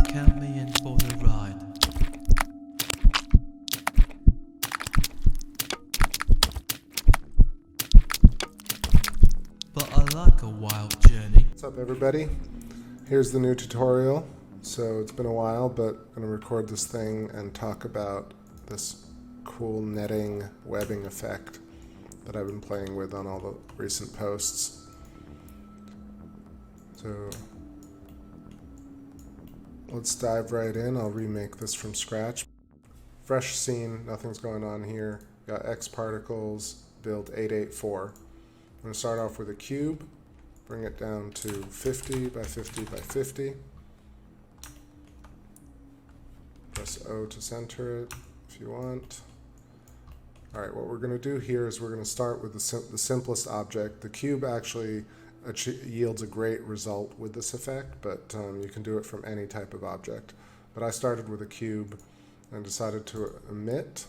Count me in for the ride. But I like a wild journey. What's up, everybody? Here's the new tutorial. So it's been a while, but I'm going to record this thing and talk about this cool netting webbing effect that I've been playing with on all the recent posts. So let's dive right in. I'll remake this from scratch. Fresh scene, nothing's going on here. Got X particles, build 884. I'm going to start off with a cube, bring it down to 50 by 50 by 50. Press O to center it if you want. All right, what we're going to do here is we're going to start with the simplest object. The cube actually yields a great result with this effect, but you can do it from any type of object. But I started with a cube and decided to emit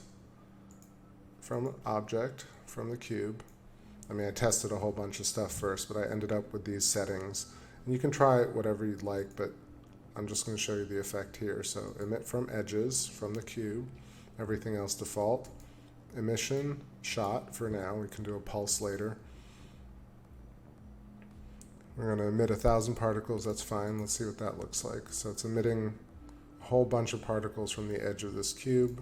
from object from the cube. I mean, I tested a whole bunch of stuff first, but I ended up with these settings. And you can try it whatever you'd like, but I'm just going to show you the effect here. So emit from edges from the cube, everything else default. Emission, shot for now, we can do a pulse later. We're going to emit 1,000 particles, that's fine. Let's see what that looks like. So it's emitting a whole bunch of particles from the edge of this cube.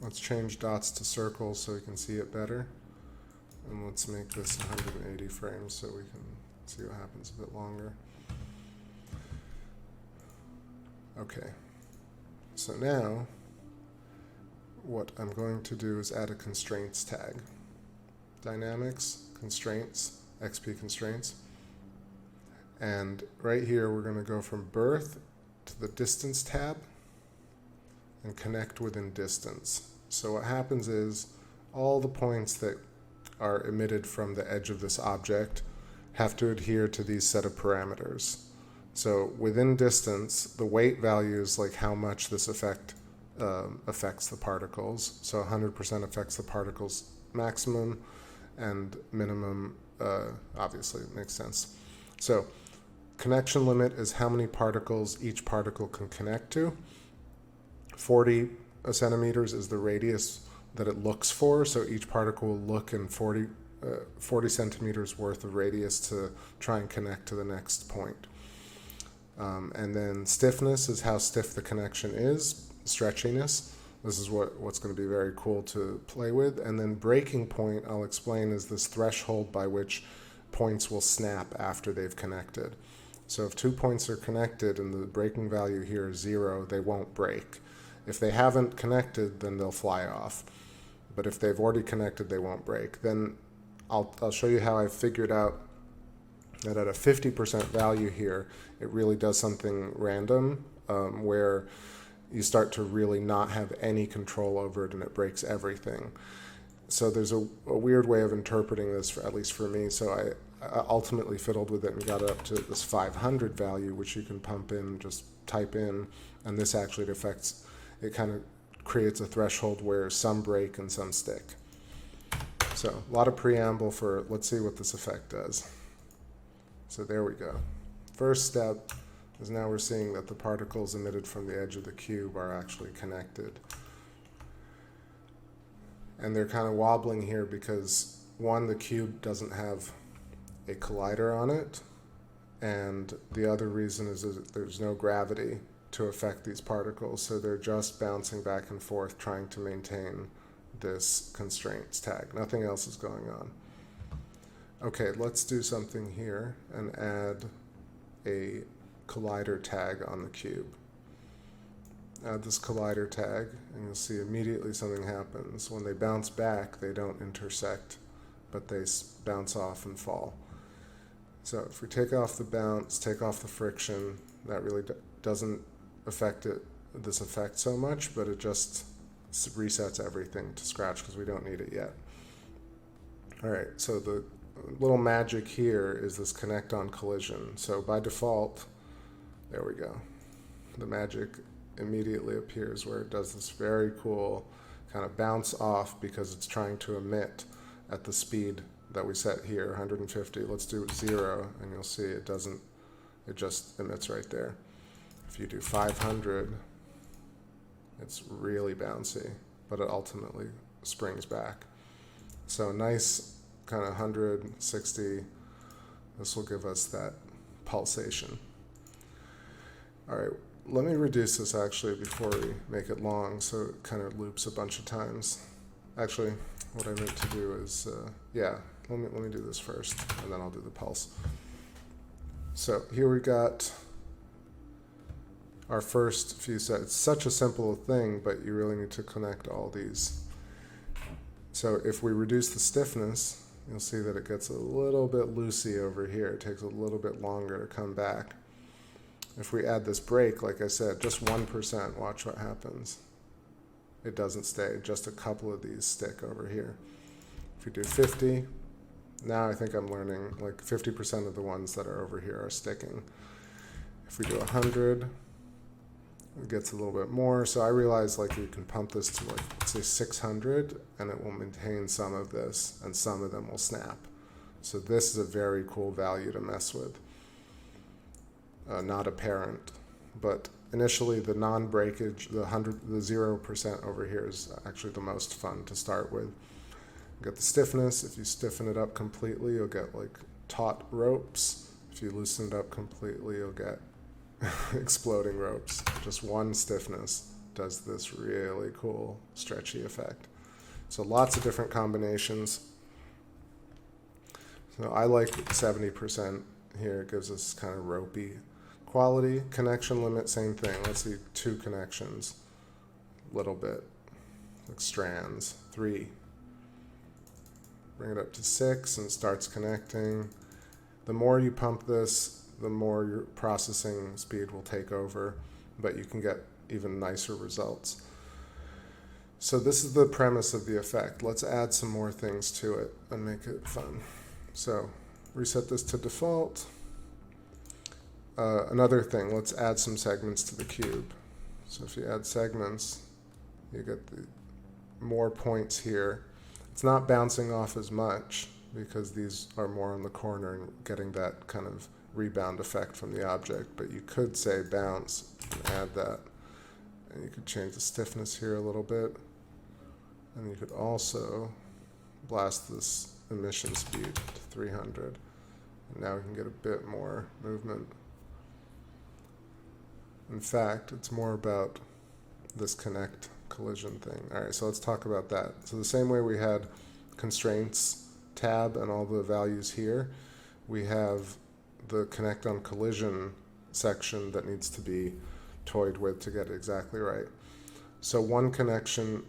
Let's change dots to circles so we can see it better. And let's make this 180 frames so we can see what happens a bit longer. Okay, so now what I'm going to do is add a constraints tag. Dynamics, constraints, XP constraints. And right here we're going to go from birth to the distance tab and connect within distance. So what happens is all the points that are emitted from the edge of this object have to adhere to these set of parameters. So within distance, the weight value is like how much this effect affects the particles. So 100% affects the particles maximum, and minimum, obviously, it makes sense. So connection limit is how many particles each particle can connect to. 40 centimeters is the radius that it looks for, so each particle will look in 40 centimeters worth of radius to try and connect to the next point. And then stiffness is how stiff the connection is, stretchiness. This is what's going to be very cool to play with. And then breaking point, I'll explain, is this threshold by which points will snap after they've connected. So if 2 points are connected and the breaking value here is 0, they won't break. If they haven't connected, then they'll fly off. But if they've already connected, they won't break. Then I'll show you how I figured out that at a 50% value here, it really does something random, where you start to really not have any control over it and it breaks everything. So there's a weird way of interpreting this, at least for me. So I ultimately fiddled with it and got it up to this 500 value, which you can pump in, just type in, and this actually affects, it kind of creates a threshold where some break and some stick. So a lot of preamble for, let's see what this effect does. So there we go. First step is now we're seeing that the particles emitted from the edge of the cube are actually connected. And they're kind of wobbling here because, one, the cube doesn't have a collider on it, and the other reason is that there's no gravity to affect these particles, so they're just bouncing back and forth trying to maintain this constraints tag. Nothing else is going on. Okay, let's do something here and add a collider tag on the cube. Add this collider tag and you'll see immediately something happens. When they bounce back, they don't intersect, but they bounce off and fall. So if we take off the bounce, take off the friction, that really doesn't affect this effect so much, but it just resets everything to scratch because we don't need it yet. All right, so the little magic here is this connect on collision. So by default, there we go. The magic immediately appears where it does this very cool kind of bounce off because it's trying to emit at the speed that we set here, 150. Let's do 0, and you'll see it doesn't, it just emits right there. If you do 500, it's really bouncy, but it ultimately springs back. So nice kind of 160. This will give us that pulsation. All right, let me reduce this actually before we make it long so it kind of loops a bunch of times. Actually, what I meant to do is, let me do this first, and then I'll do the pulse. So here we got our first few sets. It's such a simple thing, but you really need to connect all these. So if we reduce the stiffness, you'll see that it gets a little bit loosey over here. It takes a little bit longer to come back. If we add this break, like I said, just 1%, watch what happens. It doesn't stay, just a couple of these stick over here. If we do 50, now I think I'm learning like 50% of the ones that are over here are sticking. If we do 100, it gets a little bit more. So I realize like you can pump this to like, let's say 600, and it will maintain some of this, and some of them will snap. So this is a very cool value to mess with. Not apparent, but initially the non-breakage, the 0% over here is actually the most fun to start with. Get the stiffness. If you stiffen it up completely, you'll get like taut ropes. If you loosen it up completely, you'll get exploding ropes. Just one stiffness does this really cool stretchy effect. So lots of different combinations. So I like 70% here. It gives us kind of ropey quality. Connection limit, same thing. Let's see, 2 connections. Little bit. Like strands. 3. Bring it up to 6 and it starts connecting. The more you pump this, the more your processing speed will take over, but you can get even nicer results. So this is the premise of the effect. Let's add some more things to it and make it fun. So reset this to default. Another thing, let's add some segments to the cube. So if you add segments, you get the more points here. It's not bouncing off as much because these are more in the corner and getting that kind of rebound effect from the object, but you could say bounce and add that. And you could change the stiffness here a little bit. And you could also blast this emission speed to 300. And now we can get a bit more movement. In fact, it's more about this connect collision thing. All right, so let's talk about that. So the same way we had constraints tab and all the values here, we have the connect on collision section that needs to be toyed with to get it exactly right. So one connection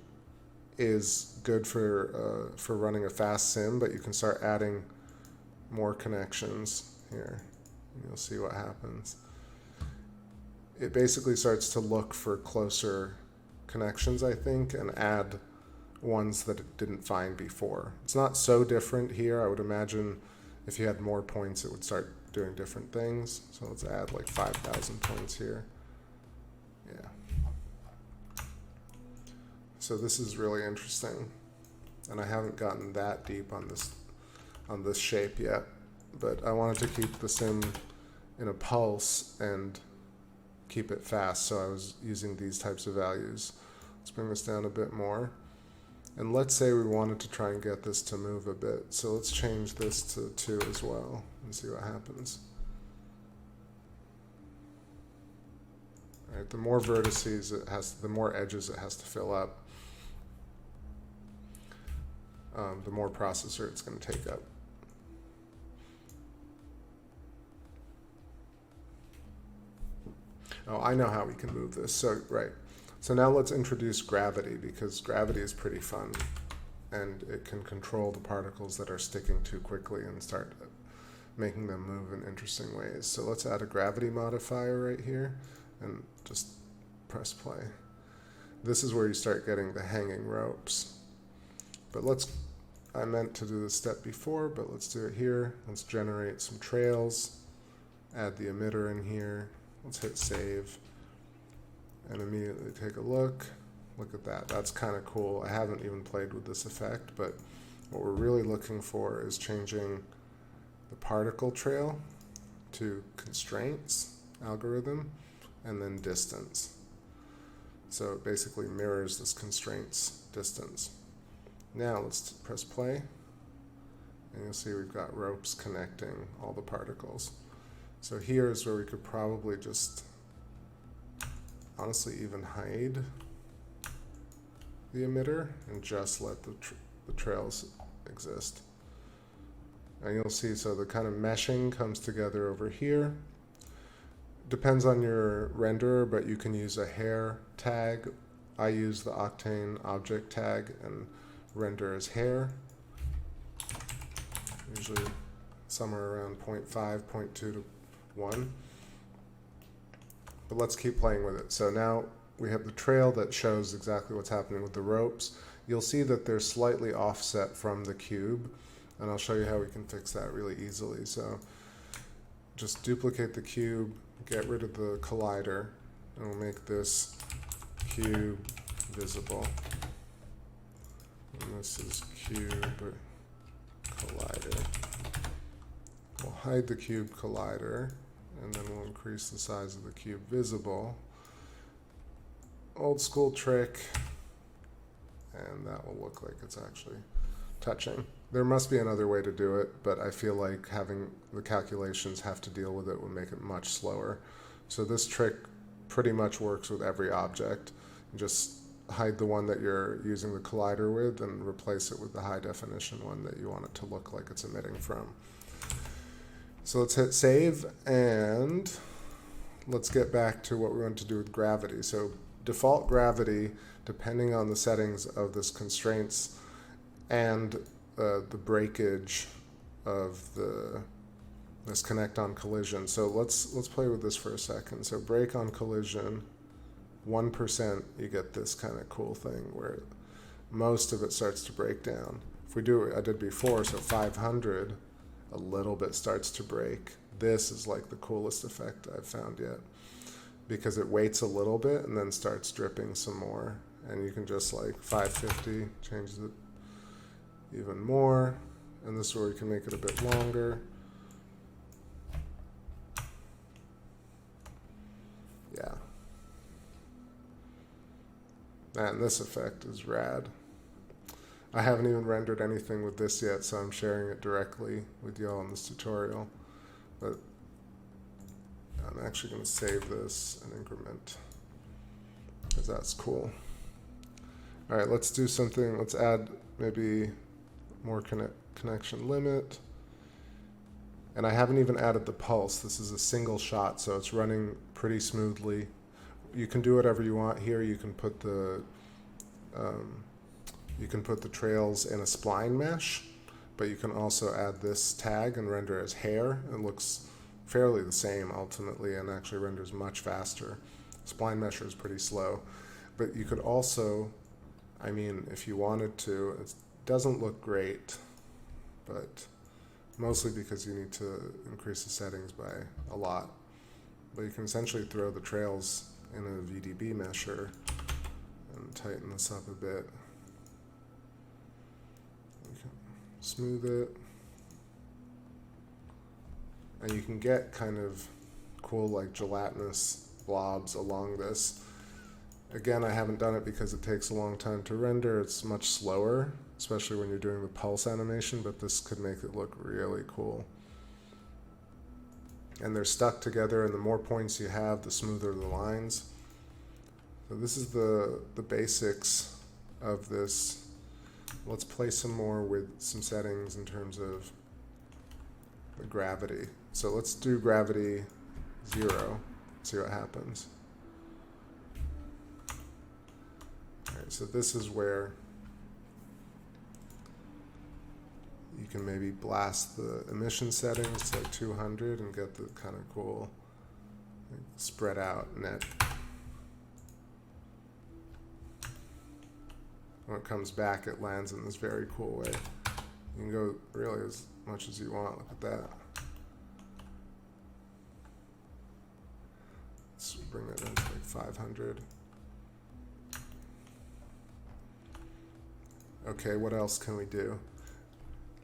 is good for running a fast sim, but you can start adding more connections here. And you'll see what happens. It basically starts to look for closer connections, I think, and add ones that it didn't find before. It's not so different here. I would imagine if you had more points, it would start doing different things. So let's add like 5,000 points here. Yeah. So this is really interesting. And I haven't gotten that deep on this shape yet, but I wanted to keep the sim in a pulse and keep it fast, so I was using these types of values. Let's bring this down a bit more. And let's say we wanted to try and get this to move a bit. So let's change this to 2 as well and see what happens. All right, the more vertices it has, the more edges it has to fill up, the more processor it's going to take up. Oh, I know how we can move this. So, right. So now let's introduce gravity, because gravity is pretty fun. And it can control the particles that are sticking too quickly and start making them move in interesting ways. So let's add a gravity modifier right here and just press play. This is where you start getting the hanging ropes. But I meant to do this step before, but let's do it here. Let's generate some trails, add the emitter in here. Let's hit save and immediately take a look. Look at that. That's kind of cool. I haven't even played with this effect, but what we're really looking for is changing the particle trail to constraints algorithm and then distance. So it basically mirrors this constraints distance. Now let's press play, and you'll see we've got ropes connecting all the particles. So here is where we could probably just honestly even hide the emitter and just let the trails exist. And you'll see, so the kind of meshing comes together over here. Depends on your renderer, but you can use a hair tag. I use the Octane object tag and render as hair. Usually somewhere around 0.5, 0.2 to 1. But let's keep playing with it. So now we have the trail that shows exactly what's happening with the ropes. You'll see that they're slightly offset from the cube, and I'll show you how we can fix that really easily. So just duplicate the cube, get rid of the collider, and we'll make this cube visible. And this is cube collider. We'll hide the cube collider, and then we'll increase the size of the cube visible. Old school trick, and that will look like it's actually touching. There must be another way to do it, but I feel like having the calculations have to deal with it would make it much slower. So this trick pretty much works with every object. Just hide the one that you're using the collider with and replace it with the high definition one that you want it to look like it's emitting from. So let's hit save, and let's get back to what we want to do with gravity. So default gravity, depending on the settings of this constraints and the breakage of this connect on collision. So let's play with this for a second. So break on collision, 1%, you get this kind of cool thing where most of it starts to break down. If we do what I did before, so 500, a little bit starts to break. This is like the coolest effect I've found yet, because it waits a little bit and then starts dripping some more. And you can just like 550, changes it even more. And this is where you can make it a bit longer. Yeah. And this effect is rad. I haven't even rendered anything with this yet, so I'm sharing it directly with y'all in this tutorial. But I'm actually going to save this and increment, because that's cool. All right, let's do something. Let's add maybe more connection limit. And I haven't even added the pulse. This is a single shot, so it's running pretty smoothly. You can do whatever you want here. You can put the trails in a spline mesh, but you can also add this tag and render as hair. It looks fairly the same ultimately, and actually renders much faster. Spline mesher is pretty slow, but you could also, I mean, if you wanted to, it doesn't look great, but mostly because you need to increase the settings by a lot. But you can essentially throw the trails in a VDB mesher and tighten this up a bit. You can smooth it. And you can get kind of cool like gelatinous blobs along this. Again, I haven't done it because it takes a long time to render. It's much slower, especially when you're doing the pulse animation, but this could make it look really cool. And they're stuck together, and the more points you have, the smoother the lines. So this is the basics of this. Let's play some more with some settings in terms of the gravity. So let's do gravity 0, see what happens. All right, so this is where you can maybe blast the emission settings to like 200 and get the kind of cool spread out net. When it comes back, it lands in this very cool way. You can go really as much as you want. Look at that. Let's bring that down to like 500. Okay, what else can we do?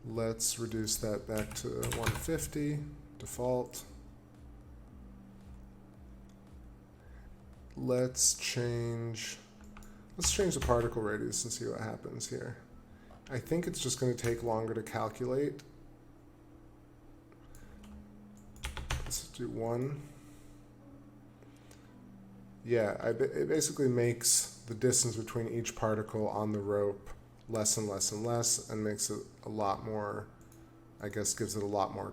Let's reduce that back to 150, default. let's change the particle radius and see what happens here. I think it's just going to take longer to calculate. Let's do 1. Yeah, it basically makes the distance between each particle on the rope less and less and less, and makes it a lot more, I guess, gives it a lot more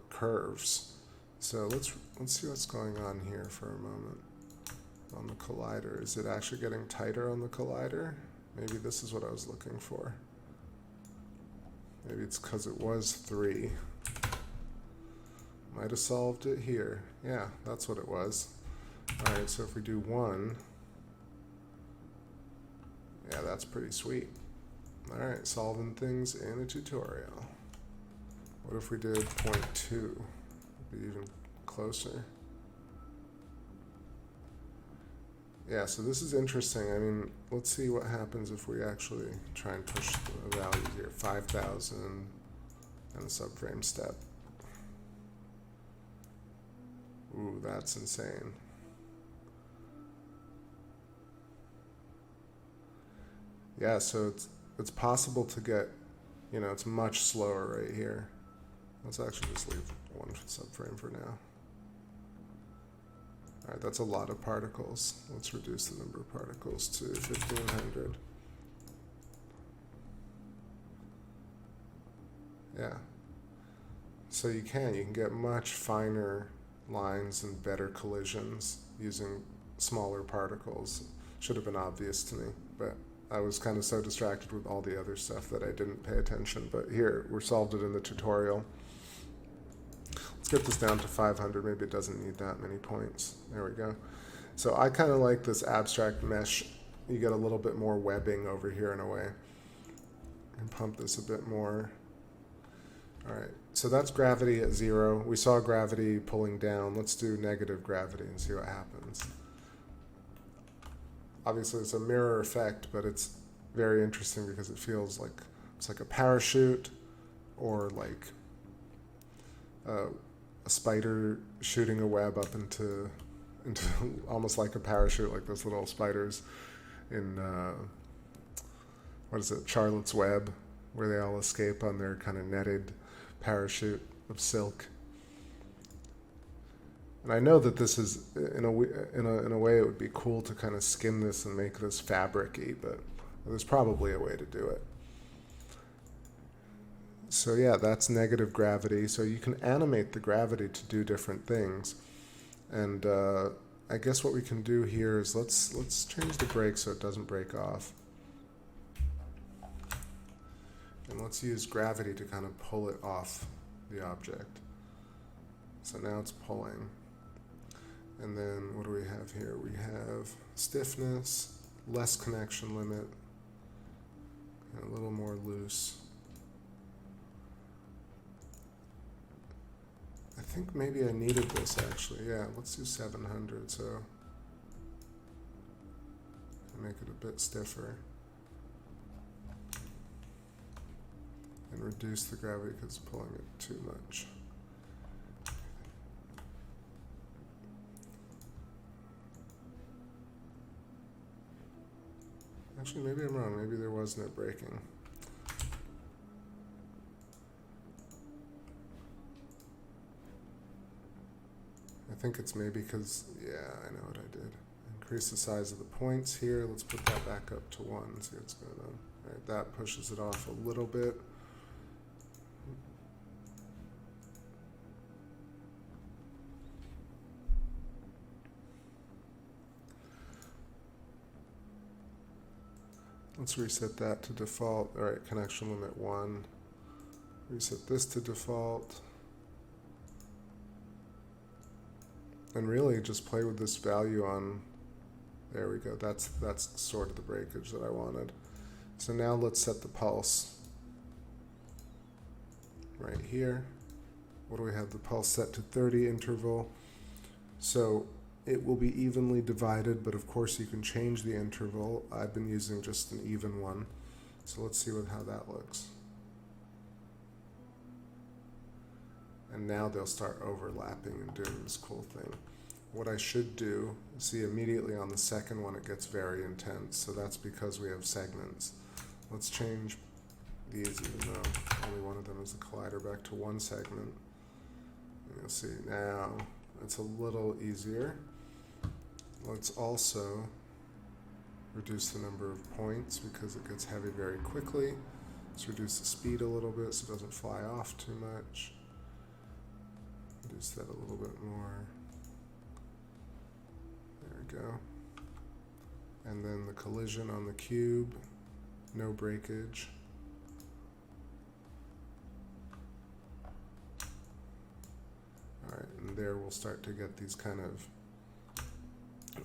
curves. So let's see what's going on here for a moment on the collider. Is it actually getting tighter on the collider? Maybe this is what I was looking for. Maybe it's because it was 3. Might have solved it here. Yeah, that's what it was. All right, so if we do 1, yeah, that's pretty sweet. All right, solving things in a tutorial. What if we did 0.2? It'd be even closer. Yeah, so this is interesting. I mean, let's see what happens if we actually try and push the values here. 5,000 and a subframe step. Ooh, that's insane. Yeah, so it's possible to get, you know, it's much slower right here. Let's actually just leave 1 subframe for now. All right, that's a lot of particles. Let's reduce the number of particles to 1,500. Yeah. So you can get much finer lines and better collisions using smaller particles. Should have been obvious to me, but I was kind of so distracted with all the other stuff that I didn't pay attention. But here, we solved it in the tutorial. Let's get this down to 500. Maybe it doesn't need that many points. There we go. So I kind of like this abstract mesh. You get a little bit more webbing over here in a way. And pump this a bit more. All right, so that's gravity at 0. We saw gravity pulling down. Let's do negative gravity and see what happens. Obviously, it's a mirror effect, but it's very interesting because it feels like it's like a parachute, or like a spider shooting a web up into almost like a parachute, like those little spiders in what is it, Charlotte's Web, where they all escape on their kind of netted parachute of silk. And I know that this is, in a way, it would be cool to kind of skin this and make this fabric-y, but there's probably a way to do it. So yeah, that's negative gravity. So you can animate the gravity to do different things. And I guess what we can do here is let's change the break so it doesn't break off. And let's use gravity to kind of pull it off the object. So now it's pulling. And then what do we have here? We have stiffness, less connection limit, and a little more loose. I think maybe I needed this actually. Yeah, let's do 700 so make it a bit stiffer. And reduce the gravity because it's pulling it too much. Actually, maybe I'm wrong. Maybe there was no braking. I think it's maybe because, yeah, I know what I did. Increase the size of the points here. Let's put that back up to 1. See what's going on. All right, that pushes it off a little bit. Let's reset that to default. All right, connection limit 1. Reset this to default. And really just play with this value on, there we go. That's sort of the breakage that I wanted. So now let's set the pulse right here. What do we have? The pulse set to 30 interval. So it will be evenly divided, but of course you can change the interval. I've been using just an even one. So let's see how that looks. And now they'll start overlapping and doing this cool thing. what I should do, see immediately on the second one it gets very intense, so that's because we have segments. Let's change these, even though only one of them is a collider, back to one segment. And you'll see now it's a little easier. Let's also reduce the number of points because it gets heavy very quickly. Let's reduce the speed a little bit so it doesn't fly off too much. Reduce that a little bit more. There we go. And then the collision on the cube, no breakage. Alright, and there we'll start to get these kind of...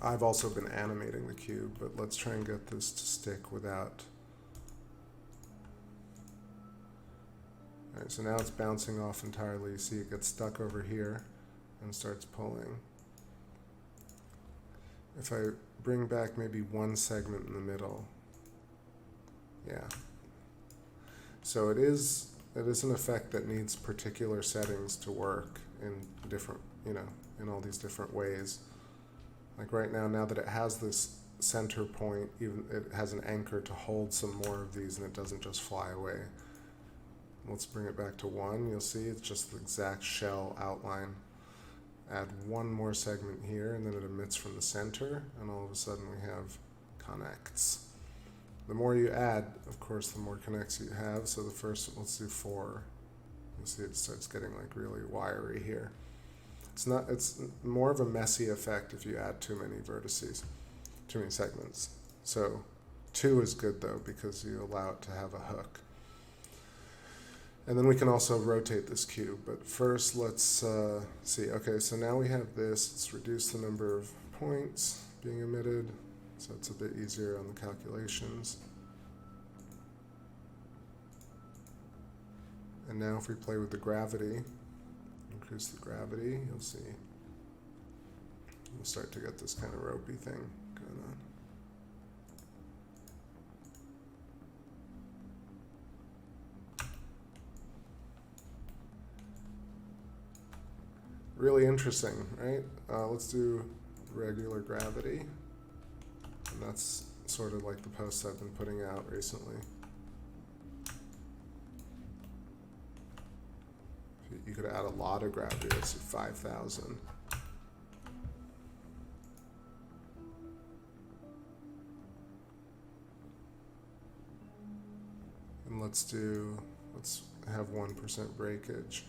I've also been animating the cube, but let's try and get this to stick without... Alright, so now it's bouncing off entirely. You see it gets stuck over here and starts pulling. If I bring back maybe one segment in the middle, yeah. So it is an effect that needs particular settings to work in different, in all these different ways. Like right now that it has this center point, even it has an anchor to hold some more of these and it doesn't just fly away. Let's bring it back to 1. You'll see it's just the exact shell outline. Add one more segment here and then it emits from the center and all of a sudden we have connects. The more you add, of course, the more connects you have. So the first, let's do 4. You see it starts getting like really wiry here. It's more of a messy effect if you add too many vertices, too many segments. So 2 is good though because you allow it to have a hook. And then we can also rotate this cube, but first let's see. Okay, so now we have this. Let's reduce the number of points being emitted, so it's a bit easier on the calculations. And now if we play with the gravity, increase the gravity, you'll see we'll start to get this kind of ropey thing going on. Really interesting, right? Let's do regular gravity. And that's sort of like the posts I've been putting out recently. You could add a lot of gravity. Let's do 5,000. And let's have 1% breakage.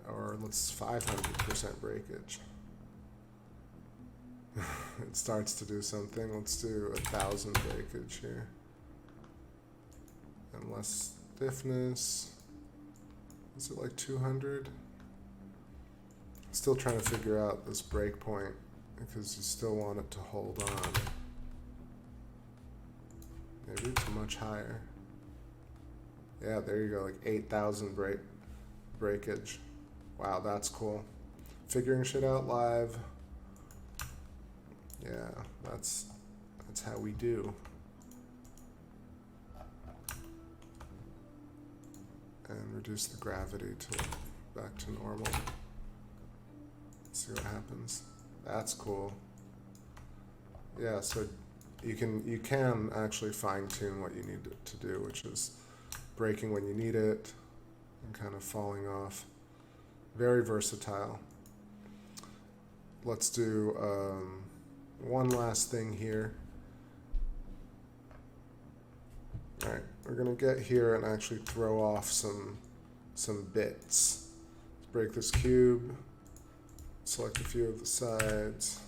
Or let's 500% breakage. It starts to do something. Let's do 1,000 breakage here. And less stiffness. Is it like 200? Still trying to figure out this break point because you still want it to hold on. Maybe it's much higher. Yeah, there you go, like 8,000 breakage. Wow, that's cool. Figuring shit out live. Yeah, that's how we do. And reduce the gravity to back to normal. Let's see what happens. That's cool. Yeah, so you can actually fine-tune what you need to do, which is breaking when you need it and kind of falling off. Very versatile. Let's do one last thing here. All right, we're gonna get here and actually throw off some bits. Let's break this cube, select a few of the sides.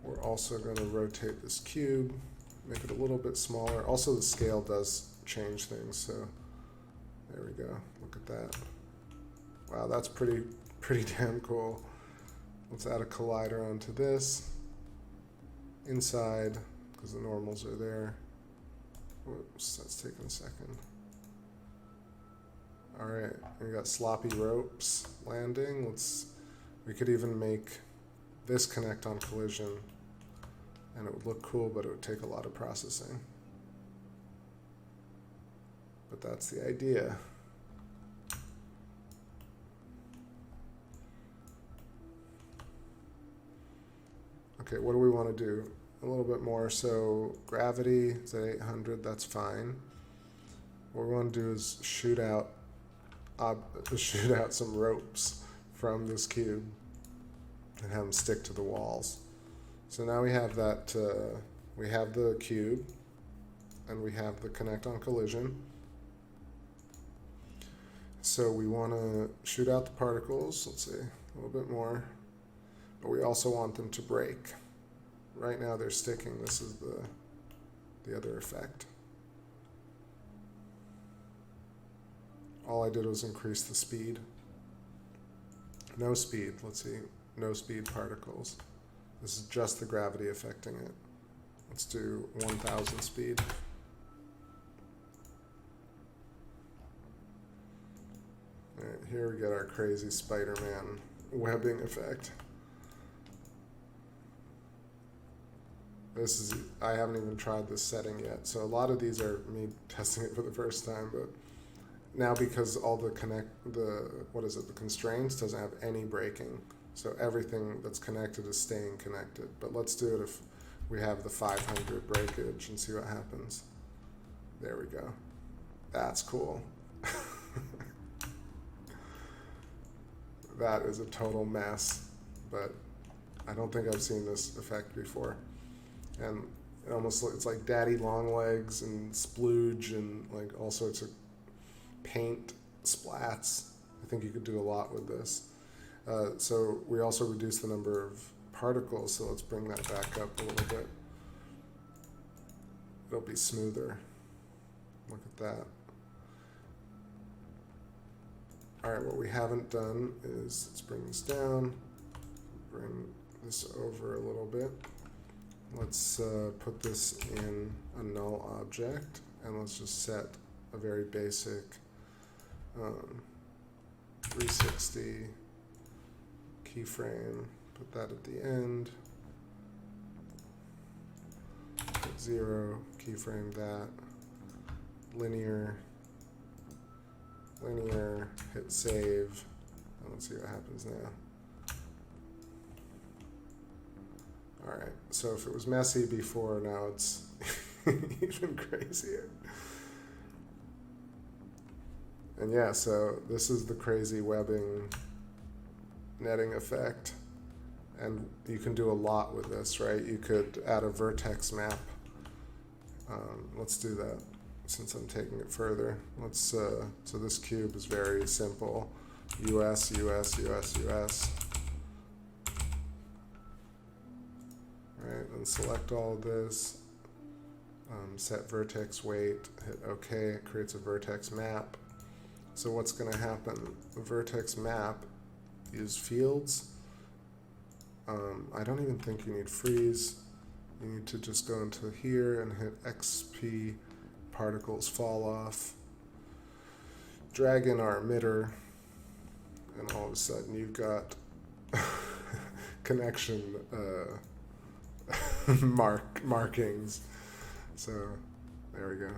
We're also gonna rotate this cube, make it a little bit smaller. Also the scale does change things, so there we go, look at that. Wow, that's pretty damn cool. Let's add a collider onto this. Inside, because the normals are there. Whoops, that's taking a second. All right, we got sloppy ropes landing. We could even make this connect on collision and it would look cool, but it would take a lot of processing. But that's the idea. Okay, what do we want to do? A little bit more. So gravity is at 800. That's fine. What we want to do is shoot out some ropes from this cube and have them stick to the walls. So now we have that. We have the cube, and we have the connect on collision. So we want to shoot out the particles. Let's see, a little bit more. But we also want them to break. Right now they're sticking. This is the other effect. All I did was increase the speed. No speed, let's see. No speed particles. This is just the gravity affecting it. Let's do 1000 speed. All right, here we get our crazy Spider-Man webbing effect. This is, I haven't even tried this setting yet, so a lot of these are me testing it for the first time, but now because all the the constraints doesn't have any breaking, so everything that's connected is staying connected. But let's do it if we have the 500 breakage and see what happens. There we go. That's cool. That is a total mess, but I don't think I've seen this effect before. And it's like daddy long legs and splooge and like all sorts of paint splats. I think you could do a lot with this. So we also reduce the number of particles, so let's bring that back up a little bit. It'll be smoother. Look at that. All right, what we haven't done is, let's bring this down, bring this over a little bit. Let's put this in a null object, and let's just set a very basic 360 keyframe. Put that at the end. Put 0, keyframe that. Linear, hit save, and let's see what happens now. Alright, so if it was messy before, now it's even crazier. And yeah, so this is the crazy webbing netting effect. And you can do a lot with this, right? You could add a vertex map. Let's do that since I'm taking it further. Let's so this cube is very simple. US, US, US, US. Right, then select all of this, set vertex weight, hit OK, it creates a vertex map. So what's going to happen? The vertex map use fields. I don't even think you need freeze. You need to just go into here and hit XP particles fall off. Drag in our emitter, and all of a sudden you've got connection markings. So there we go.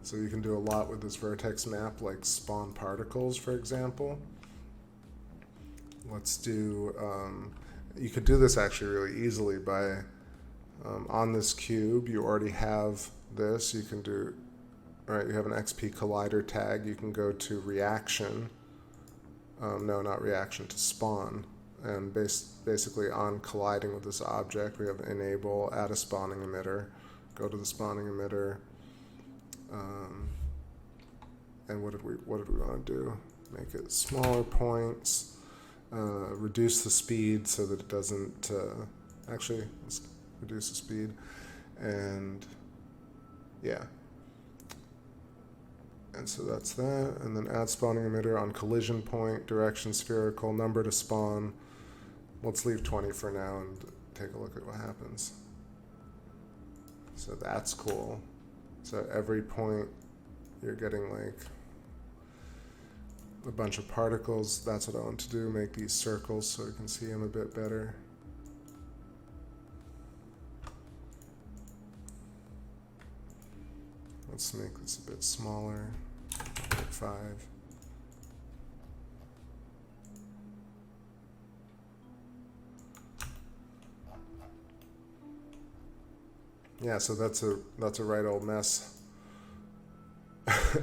So you can do a lot with this vertex map, like spawn particles, for example. Let's do, you could do this actually really easily by, on this cube, you already have this. You can do, right, you have an XP collider tag. You can go to reaction, no, not reaction, to spawn. And basically on colliding with this object, we have enable, add a spawning emitter, go to the spawning emitter, and what did we want to do? Make it smaller points, reduce the speed so that it doesn't, actually, let's reduce the speed, and yeah. And so that's that, and then add spawning emitter on collision point, direction spherical, number to spawn. Let's leave 20 for now and take a look at what happens. So that's cool. So at every point you're getting like a bunch of particles. That's what I want to do, make these circles so you can see them a bit better. Let's make this a bit smaller, 5. Yeah, so that's a right old mess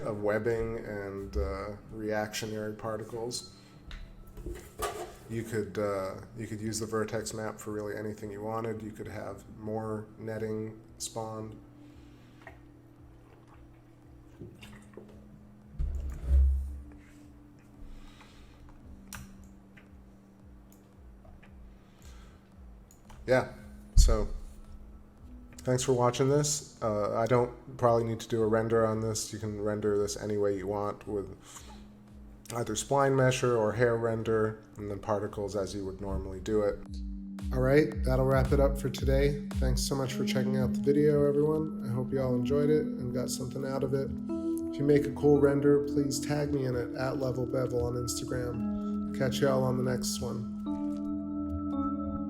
of webbing and reactionary particles. You could use the vertex map for really anything you wanted. You could have more netting spawned. Yeah, so thanks for watching this. I don't probably need to do a render on this. You can render this any way you want with either spline mesher or hair render, and then particles as you would normally do it. All right, that'll wrap it up for today. Thanks so much for checking out the video, everyone. I hope you all enjoyed it and got something out of it. If you make a cool render, please tag me in it @LevelBevel on Instagram. Catch y'all on the next one.